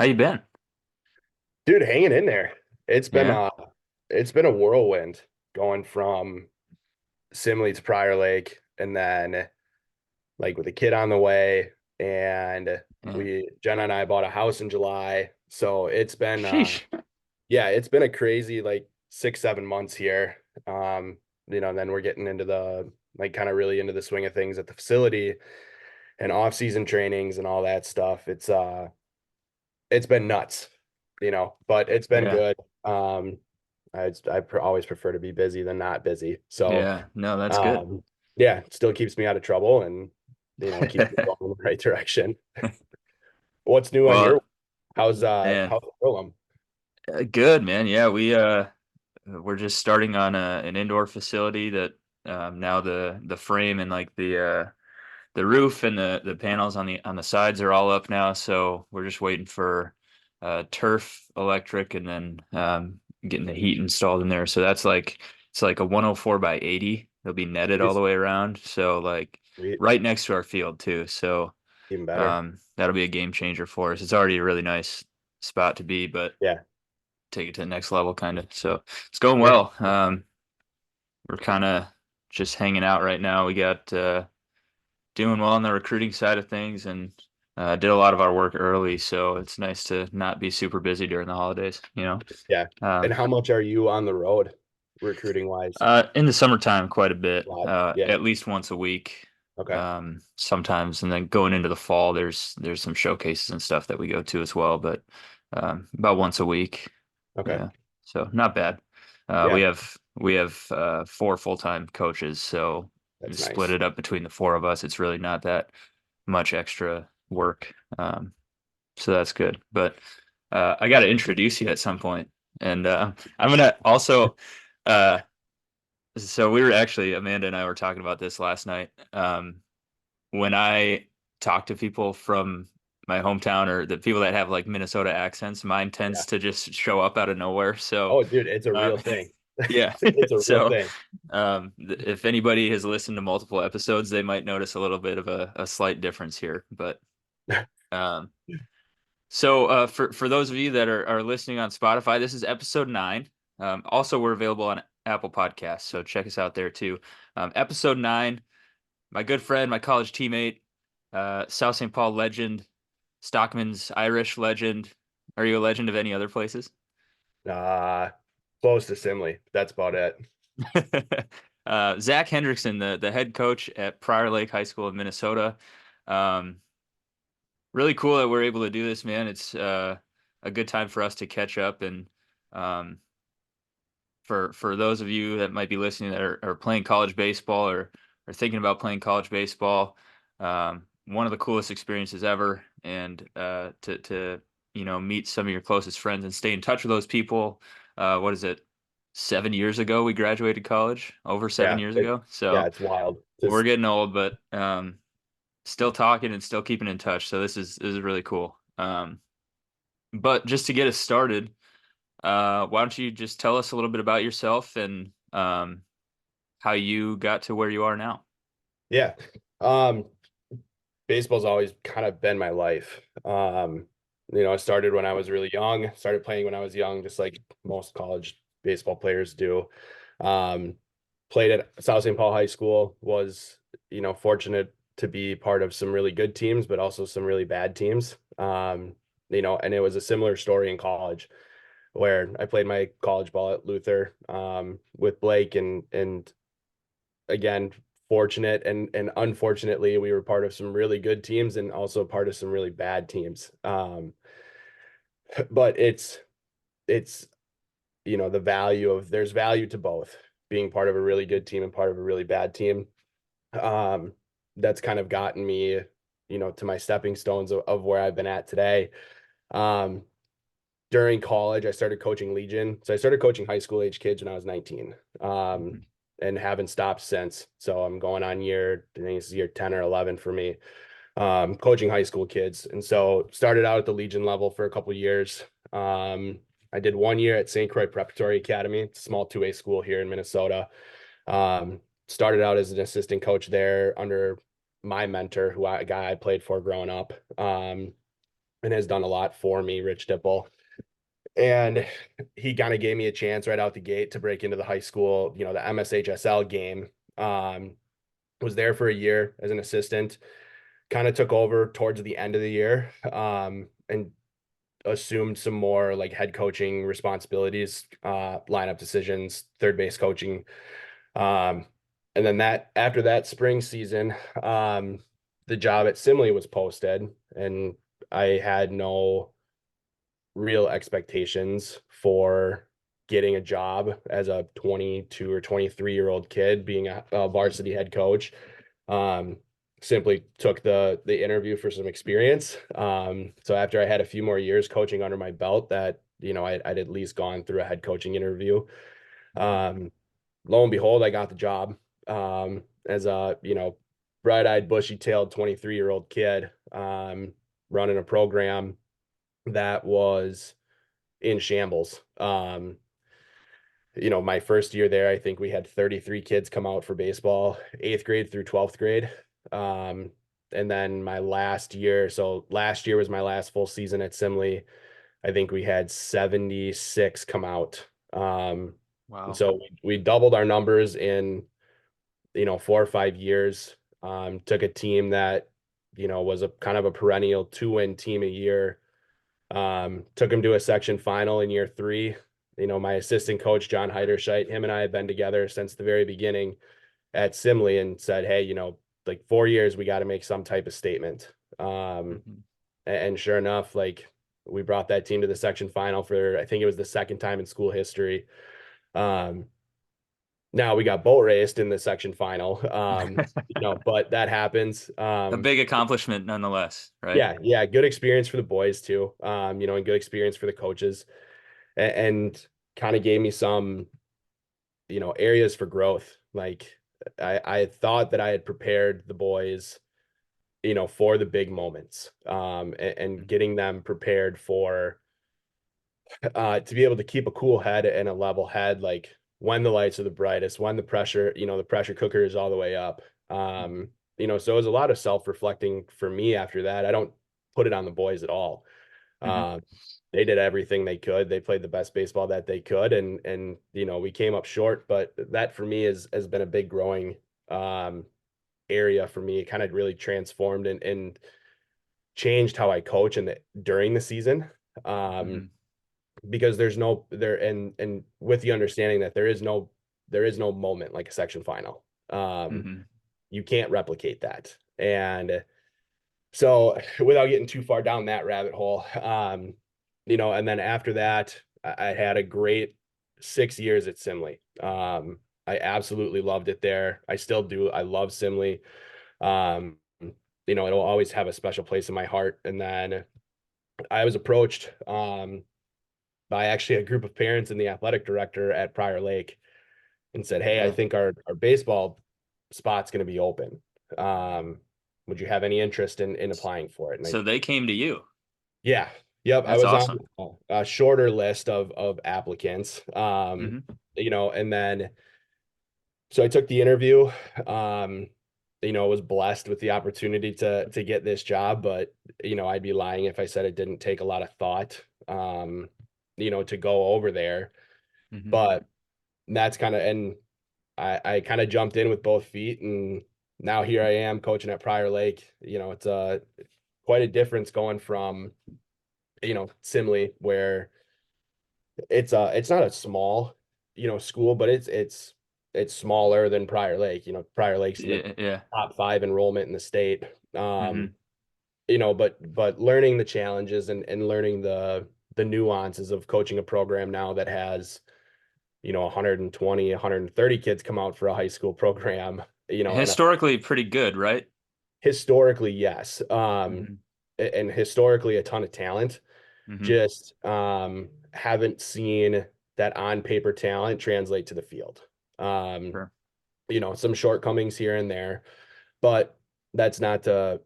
How you been? Dude, hanging in there. It's been Yeah. uh it's been a whirlwind going from Simley to Prior Lake and then like with a kid on the way and Yeah. we Jenna and I bought a house in July. So it's been Sheesh. yeah, it's been a crazy like 6, 7 months here. And then we're getting into the like kind of really into the swing of things at the facility and off-season trainings and all that stuff. It's been nuts, but it's been Yeah. good. Always prefer to be busy than not busy. So, Yeah. No, that's good. um, yeah, it still keeps me out of trouble and, keeps me going in the right direction. What's new on Well, your, man, how's Earlham? good, man. Yeah, we're just starting on an indoor facility that now the frame and like the roof and the panels on the sides are all up now, so we're just waiting for turf, electric, and then getting the heat installed in there. So that's like it's like a 104 by 80. It'll be netted all the Nice. way around. So like Sweet. right next to our field too. So Even better. that'll be a game changer for us. It's already a really nice spot to be, but Yeah. take it to the next level kind of. So it's going Yeah. well. We're kind of just hanging out right now. We got doing well on the recruiting side of things and did a lot of our work early, so it's nice to not be super busy during the holidays. Yeah. And Um, how much are you on the road recruiting wise? in the summertime, quite a bit, A lot. Yeah. at least once a week, Okay. sometimes, and then going into the fall, there's some showcases and stuff that we go to as well, but about once a week. Okay. Yeah, so not bad. We Yeah. have four full-time coaches, so we That's split nice. it up between the four of us. It's really not that much extra work, so that's good. But I got to introduce you at some point, and I'm gonna also. Uh, so we were actually Amanda and I were talking about this last night. When I talk to people from my hometown or the people that have like Minnesota accents, mine Yeah. tends to just show up out of nowhere. So, Oh, dude, it's a uh, real thing. yeah. It's a real So, thing. if anybody has listened to multiple episodes, they might notice a little bit of a slight difference here. But um, for those of you that are listening on Spotify, this is episode 9. Also, we're available on Apple Podcasts, so check us out there too. Episode 9. My good friend, my college teammate, South St. Paul legend, Stockman's Irish legend. Are you a legend of any other places? Uh, Close to Simley. That's about it. Zach Hendrickson, the head coach at Prior Lake High School in Minnesota. Um, really cool that we're able to do this, man. It's a good time for us to catch up and um, for those of you that might be listening that are playing college baseball or are thinking about playing college baseball, one of the coolest experiences ever. And to meet some of your closest friends and stay in touch with those people. What is it? 7 years ago we graduated college. Over seven Yeah. years ago. Yeah, So it's wild. we're Just getting old, but still talking and still keeping in touch. So this is really cool. But just to get us started. Why don't you just tell us a little bit about yourself and how you got to where you are now? yeah. Um, Baseball's always kind of been my life. I started when I was really young, started playing when I was young, just like most college baseball players do. Um, Played at South St. Paul High School, was, fortunate to be part of some really good teams, but also some really bad teams. And it was a similar story in college where I played my college ball at Luther with Blake and again fortunate and unfortunately we were part of some really good teams and also part of some really bad teams. But it's the value of there's value to both being part of a really good team and part of a really bad team. Um, that's kind of gotten me, to my stepping stones of where I've been at today. Um, During college, I started coaching Legion. So I started coaching high school age kids when I was 19, Mhm. and haven't stopped since. So I'm going on I think this is year 10 or 11 for me, coaching high school kids. And so started out at the Legion level for a couple of years. I did 1 year at St. Croix Preparatory Academy, it's a small 2A school here in Minnesota. Started out as an assistant coach there under my mentor, a guy I played for growing up. and has done a lot for me, Rich Dipple. And he kind of gave me a chance right out the gate to break into the high school, the MSHSL game. Um, was there for a year as an assistant, kind of took over towards the end of the year, and assumed some more like head coaching responsibilities, lineup decisions, third base coaching. Um, and then that after that spring season, the job at Simley was posted, and I had no real expectations for getting a job as a 22 or 23-year-old kid being a varsity head coach. Um, Simply took the interview for some experience. So after I had a few more years coaching under my belt, that I'd at least gone through a head coaching interview. Um, Lo and behold, I got the job, as a bright-eyed, bushy-tailed 23-year-old kid, running a program that was in shambles. My first year there, I think we had 33 kids come out for baseball, eighth grade through 12th grade. Um, and then my last year, so last year was my last full season at Simley. I think we had 76 come out. And Wow. so we doubled our numbers in, 4 or 5 years. Took a team that, was a kind of a perennial 2-win team a year. Took him to a section final in year 3. My assistant coach, John Heiderscheit, him and I have been together since the very beginning at Simley, and said, hey, like 4 years, we got to make some type of statement. Hmm. And sure enough, like we brought that team to the section final for, I think it was the second time in school history. Um, Now we got boat raced in the section final. But that happens. A big accomplishment nonetheless, right? Yeah, yeah, good experience for the boys too. And good experience for the coaches, and kind of gave me some, areas for growth. Like I thought that I had prepared the boys, for the big moments, and Mhm. getting them prepared for, to be able to keep a cool head and a level head, like when the lights are the brightest, when the pressure cooker is all the way up. Mhm. So it was a lot of self-reflecting for me after that. I don't put it on the boys at all. Mhm. Um, they did everything they could. They played the best baseball that they could, and we came up short. But that for me has been a big growing, um, area for me. It kind of really transformed and changed how I coach during the season. Um, Mhm. because there's no there and with the understanding that there is no moment like a section final. Mhm. You can't replicate that. And so without getting too far down that rabbit hole, and then after that, I had a great 6 years at Simley. I absolutely loved it there. I still do. I love Simley. Um, it'll always have a special place in my heart. And then I was approached, by actually a group of parents and the athletic director at Prior Lake, and said, hey, I Yeah. think our baseball spot's going to be open. Would you have any interest in applying for it? And So they came to you. yeah, yep, I That's was on awesome. a shorter list of applicants. Hmm. And then so I took the interview. Was blessed with the opportunity to get this job, but I'd be lying if I said it didn't take a lot of thought, to go over there. Hmm. But that's kind of, and I kind of jumped in with both feet, and now here I am coaching at Prior Lake. It's quite a difference going from, Simley, where it's not a small, school, but it's smaller than Prior Lake. Prior Lake's the Yeah. Yeah. top 5 enrollment in the state. Hmm. But learning the challenges and learning the nuances of coaching a program now that has 120, 130 kids come out for a high school program, and Historically pretty good, right? historically, yes. Hmm. And historically a ton of talent. Hmm. Just haven't seen that on paper talent translate to the field. Um, Sure. some shortcomings here and there, but that's not to,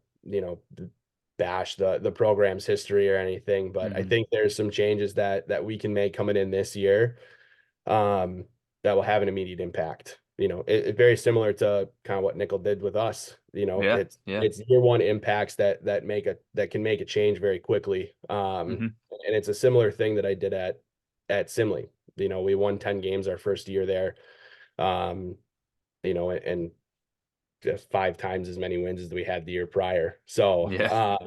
bash the program's history or anything. But I Hmm. think there's some changes that we can make coming in this year, um, that will have an immediate impact. very similar to kind of what Nickel did with us. Yeah. Yeah. It's year one impacts that can make a change very quickly. Hmm. And it's a similar thing that I did at Simley. We won 10 games our first year there. Um, and just 5 times as many wins as we had the year prior. So, Yeah.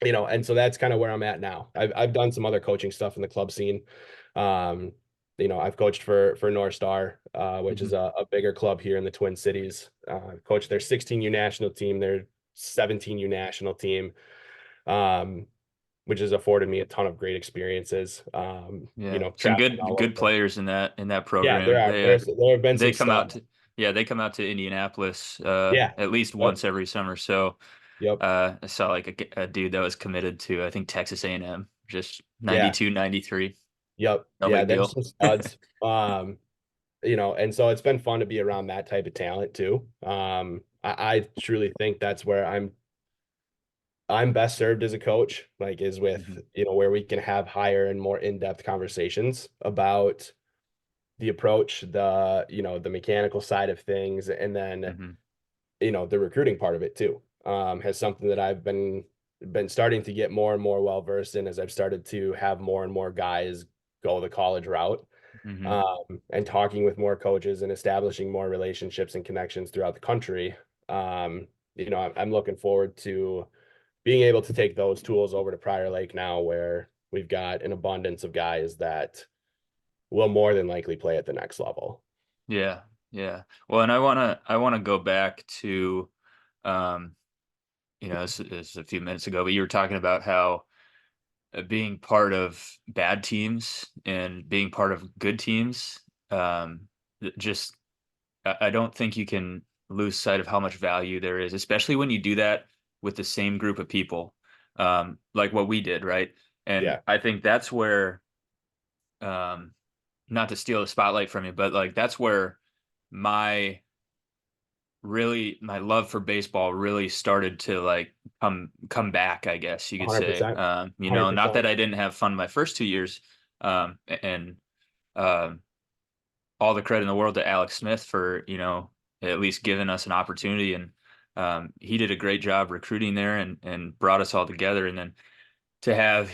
and so that's kind of where I'm at now. I've done some other coaching stuff in the club scene. Um, I've coached for North Star, which is Hmm. a bigger club here in the Twin Cities. Coached their 16U national team, their 17U national team, um, which has afforded me a ton of great experiences. Yeah. Some Traveling good all good over. players in that Yeah, there program. are. There have been They some come out studs. to yeah, they come out to Indianapolis Yeah. at least Yep. once every summer. So Yep. I saw like a dude that was committed to I think Texas A&M, just Yeah. 92, 93. Yep. No Yeah. big There's deal. some studs. And so it's been fun to be around that type of talent too. I truly think that's where I'm best served as a coach, like is with, Hmm. where we can have higher and more in-depth conversations about the approach, the mechanical side of things, and then, Hmm. the recruiting part of it too. Has something that I've been starting to get more and more well versed in as I've started to have more and more guys go the college route, Hmm. and talking with more coaches and establishing more relationships and connections throughout the country. I'm looking forward to being able to take those tools over to Prior Lake now, where we've got an abundance of guys that will more than likely play at the next level. Yeah. Yeah. Well, and I wanna go back to um, this a few minutes ago, but you were talking about how being part of bad teams and being part of good teams, just I don't think you can lose sight of how much value there is, especially when you do that with the same group of people, like what we did, right? And Yeah, I think that's where, um, not to steal the spotlight from you, but like that's where my my love for baseball really started to like come back, I guess you could say. 100%. Not 100%. that I didn't have fun my first 2 years, and um, all the credit in the world to Alex Smith for at least giving us an opportunity, and he did a great job recruiting there and brought us all together, and then to have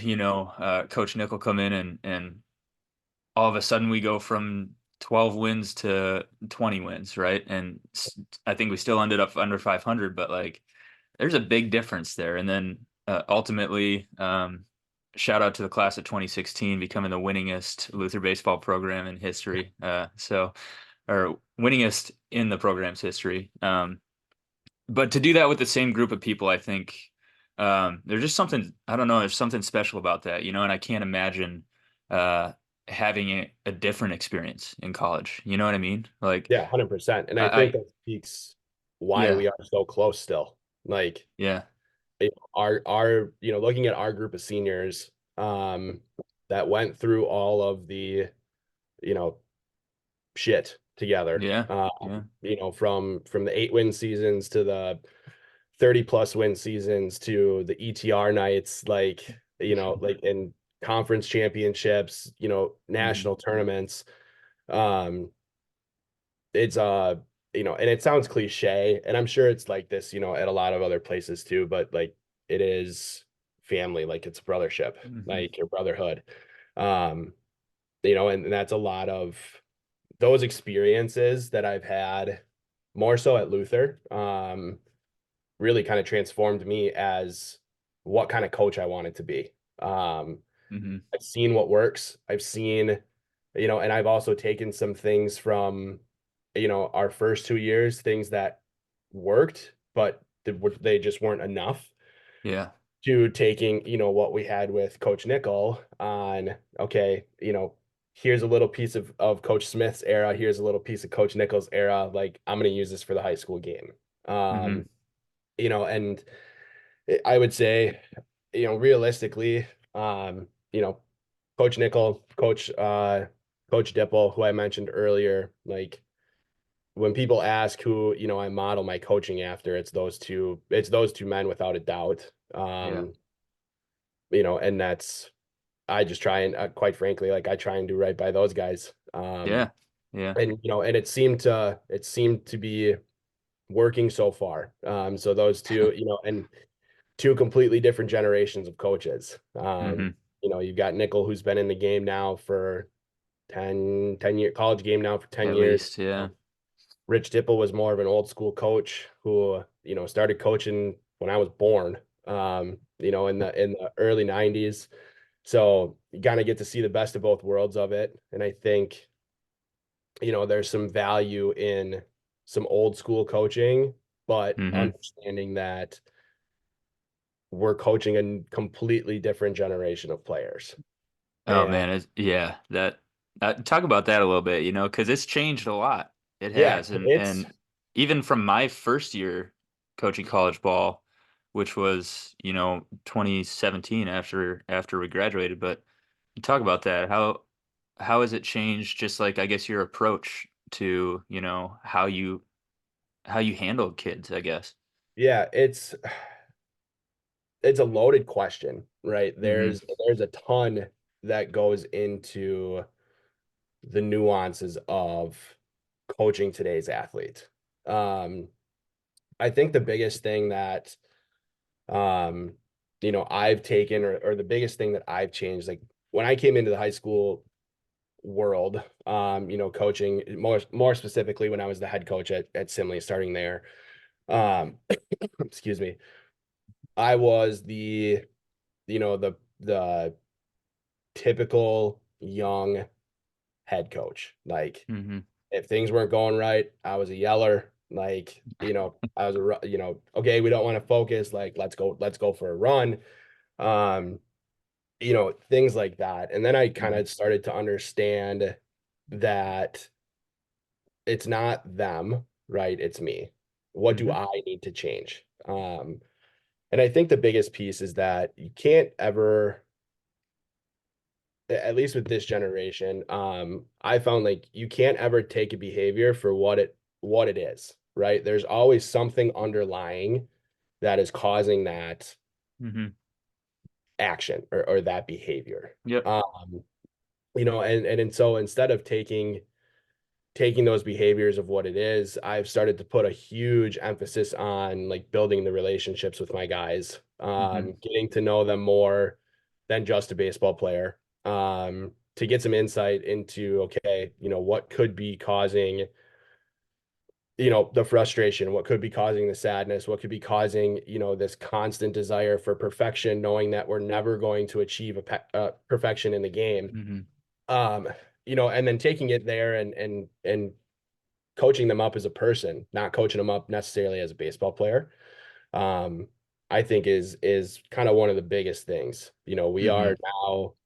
Coach Nickel come in and all of a sudden we go from 12 wins to 20 wins, right? And I think we still ended up under 500, but like there's a big difference there. And then ultimately, shout out to the class of 2016 becoming the winningest Luther baseball program in history. Or winningest in the program's history. But to do that with the same group of people, I think there's just something, I don't know, there's something special about that, and I can't imagine uh, having a different experience in college. You know what I mean? Like, Yeah, 100%. And I think I that speaks why yeah, we are so close still. Like yeah, looking at our group of seniors, that went through all of the, you know, shit together. yeah, yeah. From the 8-win seasons to the 30+ win seasons to the ETR nights, like in conference championships, Hmm. national tournaments. Um, it's and it sounds cliche, and I'm sure it's like this, at a lot of other places too, but like it is family, like it's brothership, Hmm. like your brotherhood. Um, and that's a lot of those experiences that I've had more so at Luther, really kind of transformed me as what kind of coach I wanted to be. Um, Hmm. I've seen what works. I've seen, and I've also taken some things from, our first 2 years, things that worked, but they just weren't enough, Yeah, to taking, what we had with Coach Nickel on, okay, here's a little piece of Coach Smith's era. Here's a little piece of Coach Nickel's era. Like, I'm going to use this for the high school game. hmm, And I would say, realistically, Coach Nickel, Coach Dipple, who I mentioned earlier, like when people ask who, I model my coaching after, it's those two men without a doubt. yeah, And that's I just try and, quite frankly, like I try and do right by those guys. yeah. Yeah. and and it seemed to be working so far. So those two, and two completely different generations of coaches. Hmm. You've got Nickel, who's been in the game now for 10 year college game now for 10 At years. least, yeah. Rich Dipple was more of an old school coach who, started coaching when I was born, in the early 90s. So you kind of get to see the best of both worlds of it. And I think, there's some value in some old school coaching, but Hmm. understanding that we're coaching a completely different generation of players. Oh And man, yeah, talk about that a little bit, because it's changed a lot. It yeah, has, and it's even from my first year coaching college ball, which was 2017 after we graduated. But talk about that. How has it changed? Just like I guess your approach to how you handled kids, I guess. yeah, it's a loaded question, right? Hmm. There's a ton that goes into the nuances of coaching today's athlete. Um, I think the biggest thing that um, I've taken or the biggest thing that I've changed, like when I came into the high school world, coaching more specifically when I was the head coach at Simley, starting there. Um, excuse me. I was the typical young head coach. Like Hmm. if things weren't going right, I was a yeller. Like, I was okay, we don't want to focus. Like, let's go for a run. Um, things like that. And then I kind Hmm. of started to understand that it's not them, right? It's me. What do Hmm. I need to change? And I think the biggest piece is that you can't ever, at least with this generation, I found like you can't ever take a behavior for what it is, right? There's always something underlying that is causing that Hmm. action or that behavior. Yep. And so instead of taking those behaviors of what it is, I've started to put a huge emphasis on like building the relationships with my guys, Hmm. getting to know them more than just a baseball player, to get some insight into, okay, what could be causing, the frustration, what could be causing the sadness, what could be causing, this constant desire for perfection, knowing that we're never going to achieve perfection in the game. Hmm. Um, and then taking it there and coaching them up as a person, not coaching them up necessarily as a baseball player. Um, I think is kind of one of the biggest things. Hmm. We're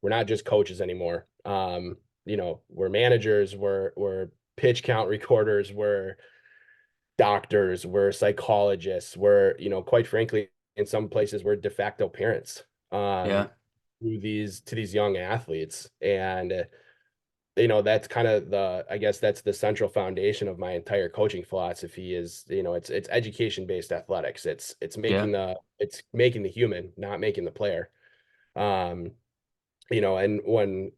not just coaches anymore. We're managers, we're pitch count recorders, we're doctors, we're psychologists, we're, quite frankly, in some places we're de facto parents Yeah. to these young athletes. And that's kind of I guess that's the central foundation of my entire coaching philosophy is, it's education based athletics. Yeah. It's making the human, not making the player. Um, and when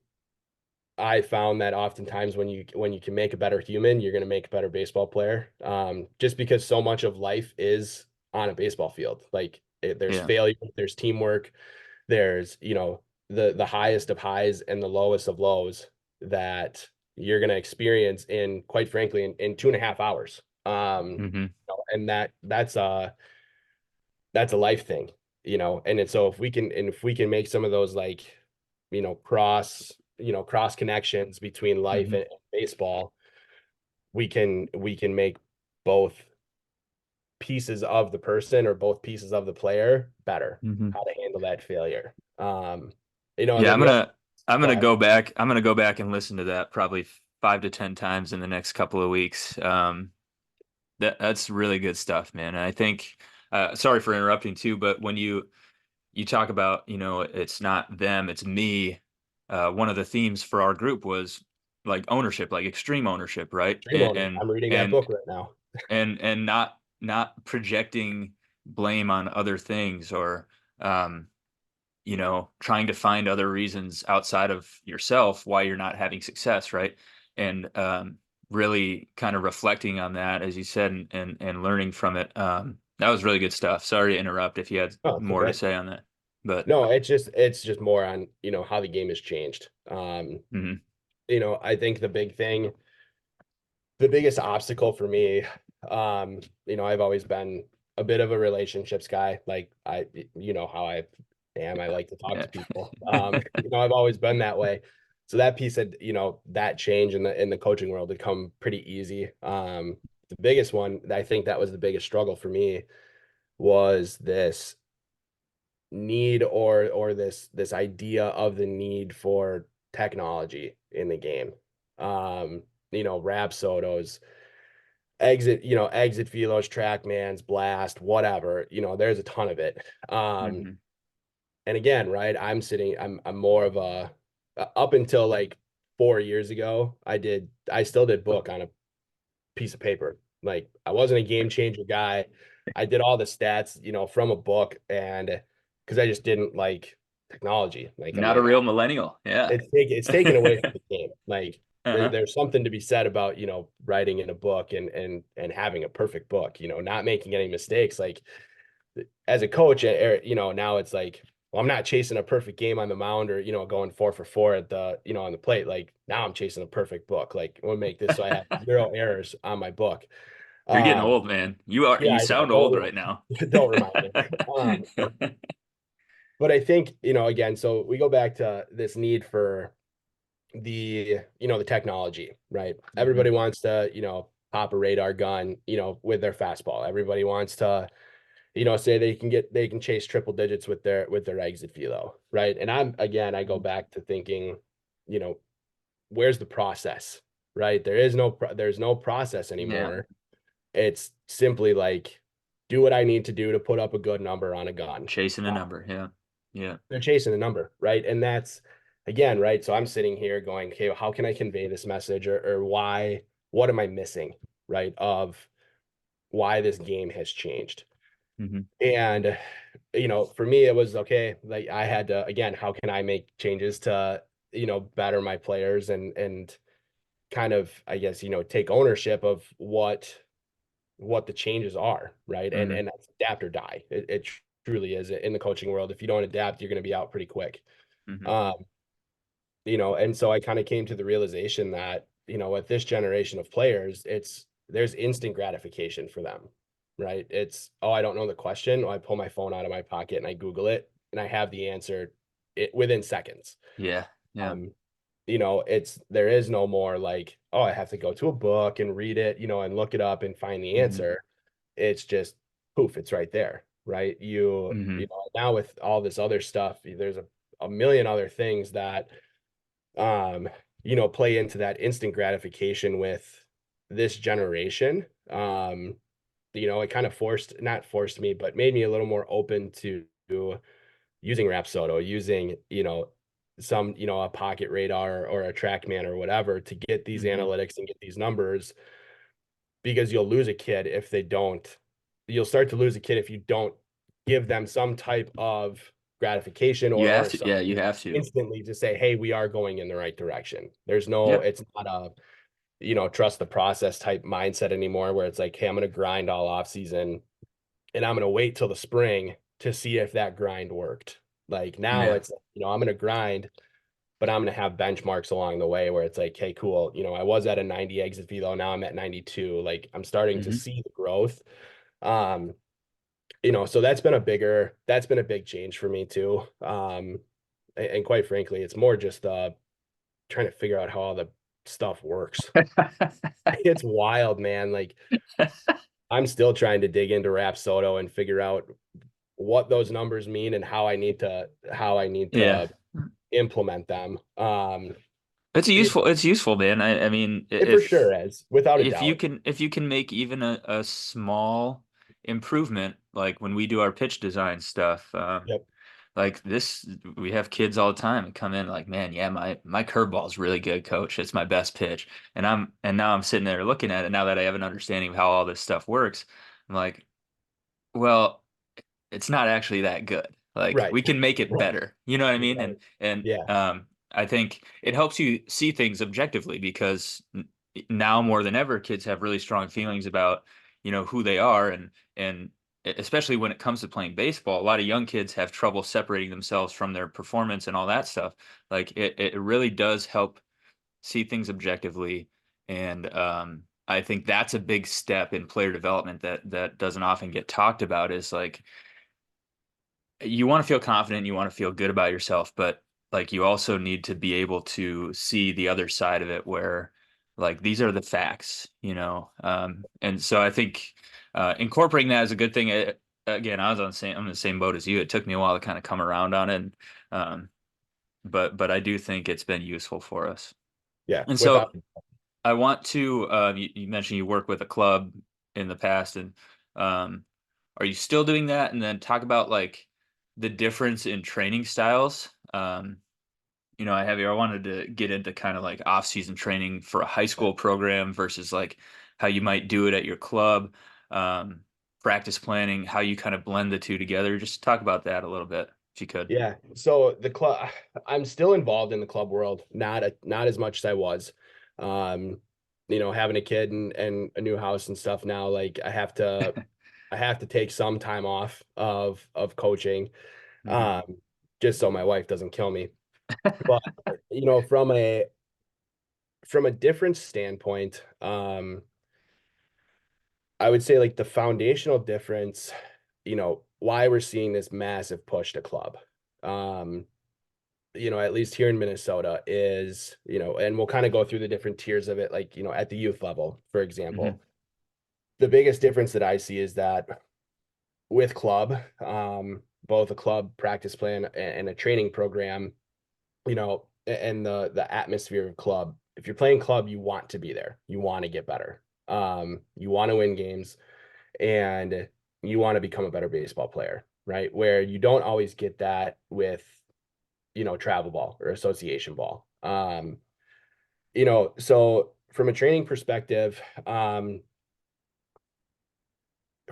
I found that oftentimes when you can make a better human, you're going to make a better baseball player. Just because so much of life is on a baseball field. Like there's Yeah. failure, there's teamwork, there's the highest of highs and the lowest of lows that you're going to experience in, quite frankly, in 2.5 hours. Hmm. And that's a life thing. So if we can make some of those, like, cross connections between life Hmm. and baseball, we can make both pieces of the person or both pieces of the player better, Hmm. how to handle that failure. And Yeah, then I'm the other, gonna I'm go gonna ahead. go back. I'm gonna go back and listen to that probably 5 to 10 times in the next couple of weeks. That's really good stuff, man. And I think, sorry for interrupting too, but when you talk about, it's not them, it's me. One of the themes for our group was like ownership, like extreme ownership, right? Dream owner. I'm reading that And book right now. and not projecting blame on other things or um, trying to find other reasons outside of yourself why you're not having success, right? And really kind of reflecting on that, as you said, and learning from it. That was really good stuff. Sorry to interrupt if you had Oh, it's more to okay. say on that, but No, it's just more on, how the game has changed. mhm. I think the biggest obstacle for me, I've always been a bit of a relationships guy. Like how I am, I like to talk Yeah. to people. I've always been that way. So that piece had, that change in the coaching world had come pretty easy. The biggest one, I think that was the biggest struggle for me was this need or this idea of the need for technology in the game. Rapsodos, exit velos, trackmans, blast, whatever, there's a ton of it. Hmm. And again, right, I'm more of a up until like 4 years ago, I still did book on a piece of paper. Like I wasn't a game changer guy. I did all the stats, from a book and because I just didn't like technology. Like I'm Not a like, real millennial. Yeah. it's taken away from the game. Like Uh-huh. there's something to be said about, writing in a book and having a perfect book, not making any mistakes. Like as a coach, now it's like, well, I'm not chasing a perfect game on the mound or, going 4 for 4 at on the plate. Like now I'm chasing a perfect book. Like I want to make this so I have zero errors on my book. You're getting Um, old, man. You are. yeah, You I know. sound old right now. Don't remind me. Um, but I think, again, so we go back to this need for the technology, right? Hmm. Everybody wants to, pop a radar gun, with their fastball. Everybody wants to, say they can chase triple digits with their exit velo, right? And I go back to thinking, you know, where's the process, right? There's no process Yeah. anymore. It's simply like do what I need to do to put up a good number on a gun. Chasing a number. Yeah. Yeah. They're chasing a number, right? And that's again, right? So I'm sitting here going, okay, well, how can I convey this message or why, what am I missing, right? Of why this game has changed. Hmm. And, for me, it was okay. Like I had to, again, how can I make changes to, better my players and kind of, I guess, take ownership of what the changes are, right? And Hmm. and that's adapt or die. It truly is in the coaching world. If you don't adapt, you're going to be out pretty quick. Hmm. Um, and so I kind of came to the realization that, with this generation of players, there's instant gratification for them, right? It's, oh, I don't know the question. Oh, I pull my phone out of my pocket and I Google it and I have the answer within seconds. Yeah. Yeah. Um, there is no more like, oh, I have to go to a book and read it, and look it up and find the Hmm. answer. It's just poof, it's right there, right? Hmm. Now with all this other stuff, there's a million other things that um, play into that instant gratification with this generation. It kind of not forced me, but made me a little more open to using Rapsodo, using, a pocket radar or a TrackMan or whatever to get these Hmm. analytics and get these numbers because you'll lose a kid if they don't. You'll start to lose a kid if you don't give them some type of gratification You have or to. Yeah. You something have to. instantly to say, hey, we are going in the right direction. Yep. It's not a, trust the process type mindset anymore where it's like, hey, I'm going to grind all off season and I'm going to wait till the spring to see if that grind worked. Like now Yeah. it's, I'm going to grind, but I'm going to have benchmarks along the way where it's like, hey, cool. I was at a 90 exit velo. Now I'm at 92. Like I'm starting to Hmm. see the growth. Um, so that's been a big change for me too. And quite frankly, it's more just trying to figure out how all the stuff works. It's wild, man. Like I'm still trying to dig into Rapsodo and figure out what those numbers mean and how I need to Yeah. implement them. It's It, useful. It's useful, man. I mean, it for sure is, without a doubt. if you can make even a small improvement, like when we do our pitch design stuff, Yep. like this, we have kids all the time and come in like, man, yeah, my curveball's really good, coach. It's my best pitch. And now I'm sitting there looking at it now that I have an understanding of how all this stuff works. I'm like, well, it's not actually that good. Like Right. we can make it Right. better. You know what I mean? Right. And Yeah. I think it helps you see things objectively because now more than ever, kids have really strong feelings about, who they are, and especially when it comes to playing baseball, a lot of young kids have trouble separating themselves from their performance and all that stuff. Like it really does help see things objectively. And I think that's a big step in player development that doesn't often get talked about, is like you want to feel confident, you want to feel good about yourself, but like you also need to be able to see the other side of it, where like these are the facts. And so I think incorporating that is a good thing. Again, I'm in the same boat as you. It took me a while to kind of come around on it. Um, but I do think it's been useful for us. Yeah, And without so I want to, you mentioned you work with a club in the past, and um, are you still doing that? And then talk about like the difference in training styles. I wanted to get into kind of like off-season training for a high school program versus like how you might do it at your club, um, practice planning, how you kind of blend the two together. Just talk about that a little bit, if you could. Yeah. So the club, I'm still involved in the club world, not as much as I was. Um, having a kid and a new house and stuff now, like I have to take some time off of coaching, Hmm. um, just so my wife doesn't kill me. But you know, from a different standpoint, I would say like the foundational difference, why we're seeing this massive push to club. Um, at least here in Minnesota is, and we'll kind of go through the different tiers of it, like, at the youth level, for Hmm. example. The biggest difference that I see is that with club, both a club practice plan and a training program, and the atmosphere of club. If you're playing club, you want to be there. You want to get better. You want to win games and you want to become a better baseball player, right? Where you don't always get that with travel ball or association ball. So from a training perspective,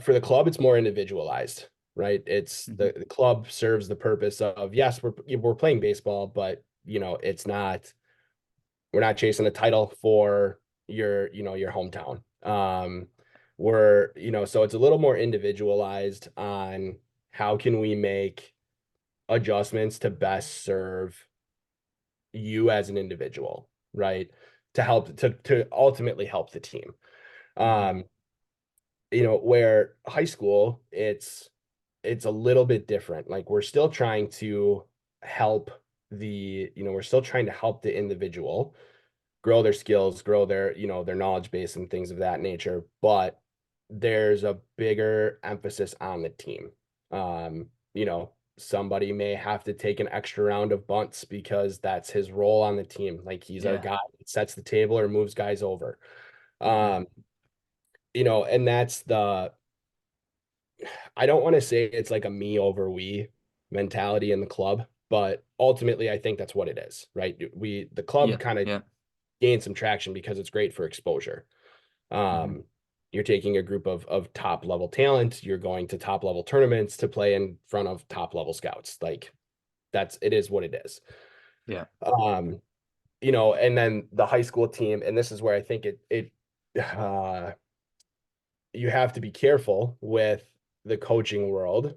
for the club, it's more individualized, right? It's Hmm. the club serves the purpose of, yes, we're playing baseball, but it's not, we're not chasing a title for your hometown. So it's a little more individualized on how can we make adjustments to best serve you as an individual, right? To ultimately help the team. Hmm. Um, where high school, it's a little bit different. Like we're still trying to help the individual grow their skills, grow their knowledge base and things of that nature. But there's a bigger emphasis on the team. Somebody may have to take an extra round of bunts because that's his role on the team. Like he's our Yeah. guy that sets the table or moves guys over. Hmm. Um, and I don't want to say it's like a me over we mentality in the club, but ultimately I think that's what it is, right? The club Yeah. kind of Yeah. gained some traction because it's great for exposure. Hmm. Um, you're taking a group of top level talent, you're going to top level tournaments to play in front of top level scouts. Like it is what it is. Yeah. Um, and then the high school team, and this is where I think uh, you have to be careful with the coaching world,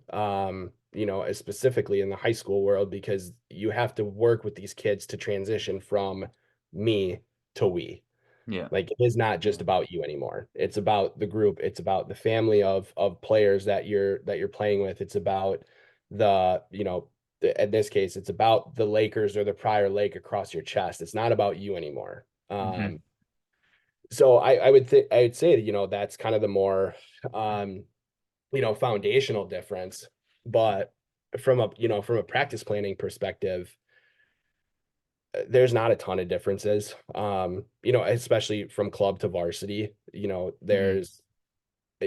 specifically in the high school world, because you have to work with these kids to transition from me to we. Yeah. Like it is not just about you anymore. It's about the group. It's about the family of players that you're playing with. It's about in this case, it's about the Lakers or the prior lake across your chest. It's not about you anymore. Hmm. So I'd say that, that's kind of the more um, foundational difference. But from a practice planning perspective, there's not a ton of differences. Especially from club to varsity, Hmm. there's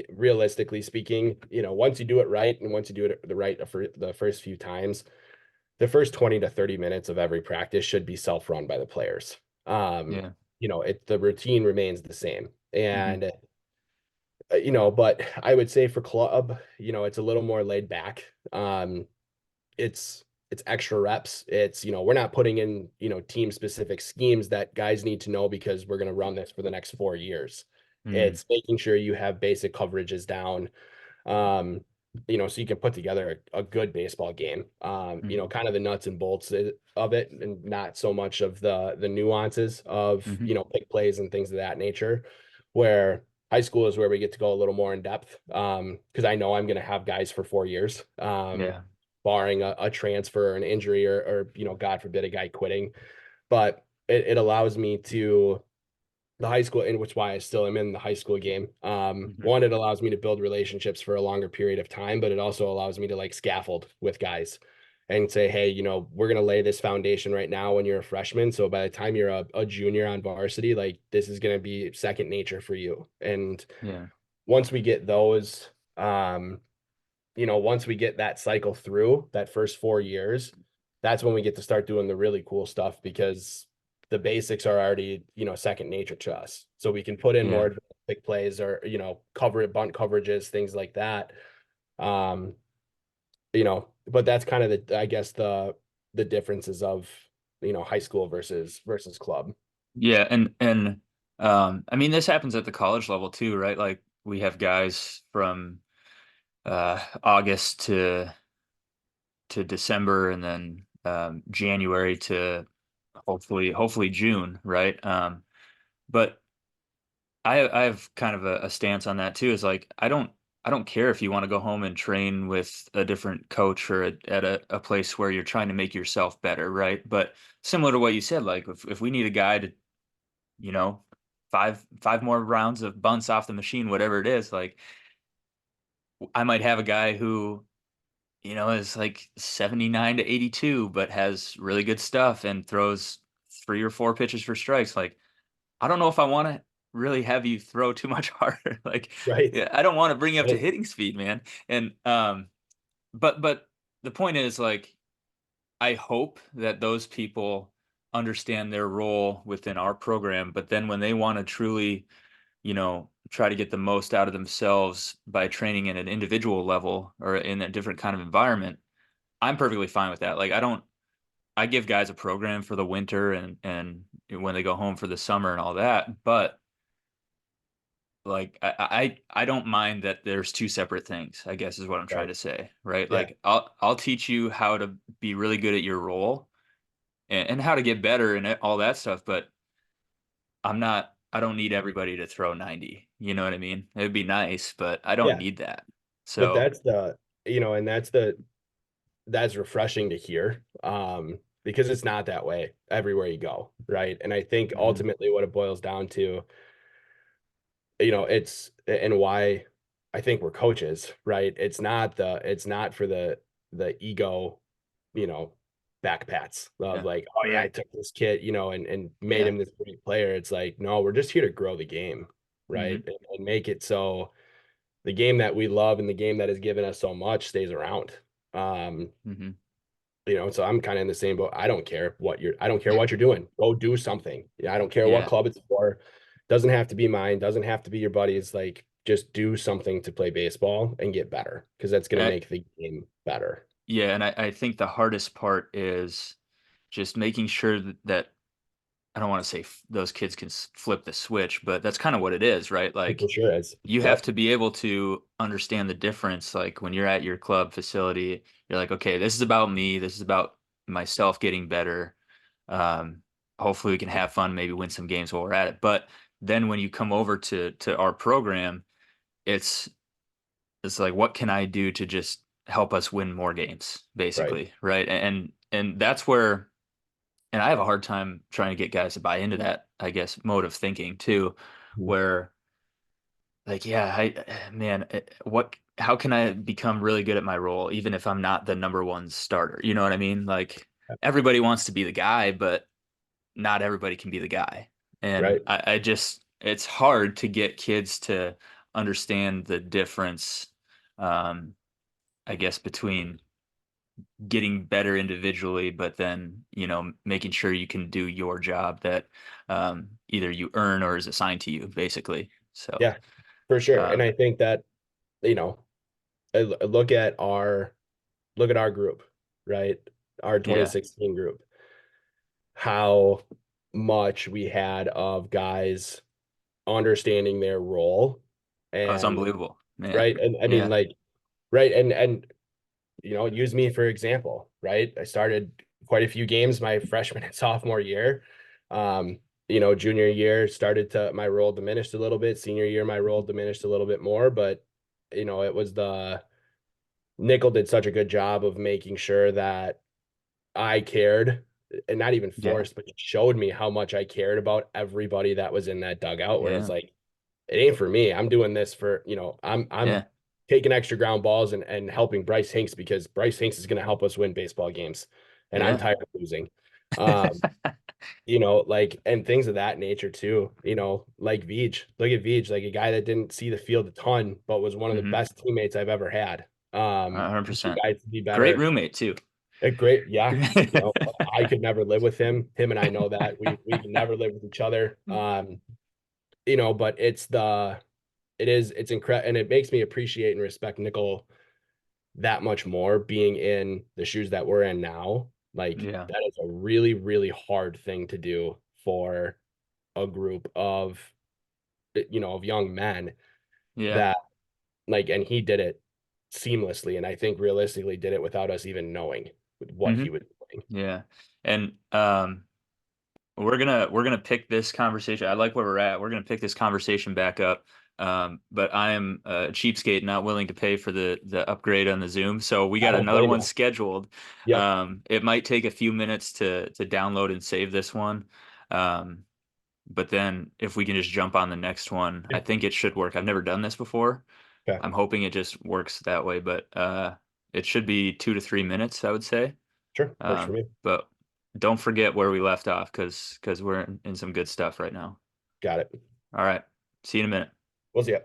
realistically speaking, once you do it right and once you do it for the first few times, the first 20 to 30 minutes of every practice should be self-run by the players. Um, Yeah. the routine remains the same. Hmm. And but I would say for club, it's a little more laid back. It's it's extra reps. It's, we're not putting in, team specific schemes that guys need to know because we're going to run this for the next 4 years. Mm, It's making sure you have basic coverages down. Um, so you can put together a good baseball game. mm, Kind of the nuts and bolts of it, and not so much of the nuances of, mm, pick plays and things of that nature, where high school is where we get to go a little more in depth. Because I know I'm going to have guys for 4 years, yeah, barring a transfer or an injury, or, God forbid, a guy quitting. But it allows me to, the high school, in which why I still am in the high school game. mhm, One, it allows me to build relationships for a longer period of time, but it also allows me to like scaffold with guys and say, hey, we're going to lay this foundation right now when you're a freshman. So by the time you're a junior on varsity, like this is going to be second nature for you. And yeah, once we get those, once we get that cycle through that first 4 years, that's when we get to start doing the really cool stuff, because the basics are already, second nature to us. So we can put in more yeah. advanced big plays, or, cover it, bunt coverages, things like that. Um, but that's kind of I guess the differences of, high school versus club. Yeah, and I mean this happens at the college level too, right? Like we have guys from August to December and then January to hopefully June, right? But I have kind of a stance on that too. Is like I don't care if you want to go home and train with a different coach or at a place where you're trying to make yourself better, right? But similar to what you said, like if we need a guy to, you know, five more rounds of bunts off the machine, whatever it is, like I might have a guy who, is like 79 to 82, but has really good stuff and throws 3 or 4 pitches for strikes. Like I don't know if I want to really have you throw too much harder. Like, Right. yeah, I don't want to bring you up to Right. hitting speed, man. And but the point is, like, I hope that those people understand their role within our program, but then when they want to truly, try to get the most out of themselves by training at an individual level or in a different kind of environment, I'm perfectly fine with that. Like, I give guys a program for the winter and when they go home for the summer and all that, but like I don't mind that there's two separate things, I guess is what I'm trying Right. to say, right? Yeah. Like I'll teach you how to be really good at your role and how to get better and all that stuff, but I don't need everybody to throw 90. You know what I mean? It'd be nice, but I don't Yeah. need that. But So, that's and that's refreshing to hear, because it's not that way everywhere you go, right? And I think mhm, ultimately what it boils down to, it's, and why I think we're coaches, right? It's not for the ego, you know back pats of yeah, like, oh yeah, I right. took this kid, and made Yeah. him this great player. It's like, no, we're just here to grow the game, right? Hmm. And make it so the game that we love and the game that has given us so much stays around. um Hmm. so I'm kind of in the same boat. I don't care what you're doing. Go do something. Yeah, I don't care what Yeah. club it's for. Doesn't have to be mine, doesn't have to be your buddies. Like, just do something to play baseball and get better, because that's going to And make the game better. yeah, and I think the hardest part is just making sure that I don't want to say those kids can flip the switch, but that's kind of what it is, right? It Like for sure is. you have Yep. to be able to understand the difference. Like when you're at your club facility, you're like, okay, this is about me. This is about myself getting better. Um, Hopefully we can have fun, maybe win some games while we're at it. But then when you come over to our program, it's it's like, what can I do to just help us win more games, Right. basically, right? And that's where, and I have a hard time trying to get guys to buy into that, I guess, mode of thinking too, Mhm. where like, yeah, man, how can I become really good at my role, even if I'm not the number one starter? You know what I mean? Like everybody wants to be the guy, but not everybody can be the guy. And Right. I just, it's hard to get kids to understand the difference, um, I guess, between getting better individually, but then, making sure you can do your job that either you earn or is assigned to you, basically. So, Yeah, for sure. And um, I think that, you know, I look at our group, right? our Yeah. 2016 group, how much we had of guys understanding their role. Oh, it's And unbelievable, man. right. And I mean, Yeah. like, right. And use me for example, right? I started quite a few games my freshman and sophomore year. Um, junior year started to my role diminished a little bit. Senior year, my role diminished a little bit more, but it was the Nickel did such a good job of making sure that I cared, and not even Yeah. forced, but showed me how much I cared about everybody that was in that dugout. Where it's Yeah. like, it ain't for me. I'm doing this for, I'm Yeah. taking extra ground balls and helping Bryce Hinks because Bryce Hinks is going to help us win baseball games. And I'm Yeah. tired of losing. Um, like, and things of that nature too, like Veej. Look at Veej, like a guy that didn't see the field a ton, but was one of the Mm-hmm. best teammates I've ever had. 100%. Guys to be Great better. roommate too. A great, yeah. I could never live with him. Him and I know that we can never live with each other. But it's incredible, and it makes me appreciate and respect Nickel that much more being in the shoes that we're in now. Like Yeah. that is a really, really hard thing to do for a group of young men Yeah. that and he did it seamlessly, and I think realistically did it without us even knowing what Hmm. he was doing. Yeah. And we're gonna pick this conversation. I like where we're at. We're gonna pick this conversation back up. But I am a cheapskate, not willing to pay for the upgrade on the Zoom. So we I got don't another blame one you. scheduled. Yep. It might take a few minutes to download and save this one. Um, but then if we can just jump on the next one, I think it should work. I've never done this before. Okay. I'm hoping it just works that way, but it should be 2 to 3 minutes, I would say. Sure. Works for me. But don't forget where we left off because we're in some good stuff right now. Got it. All right. See you in a minute. We'll see ya.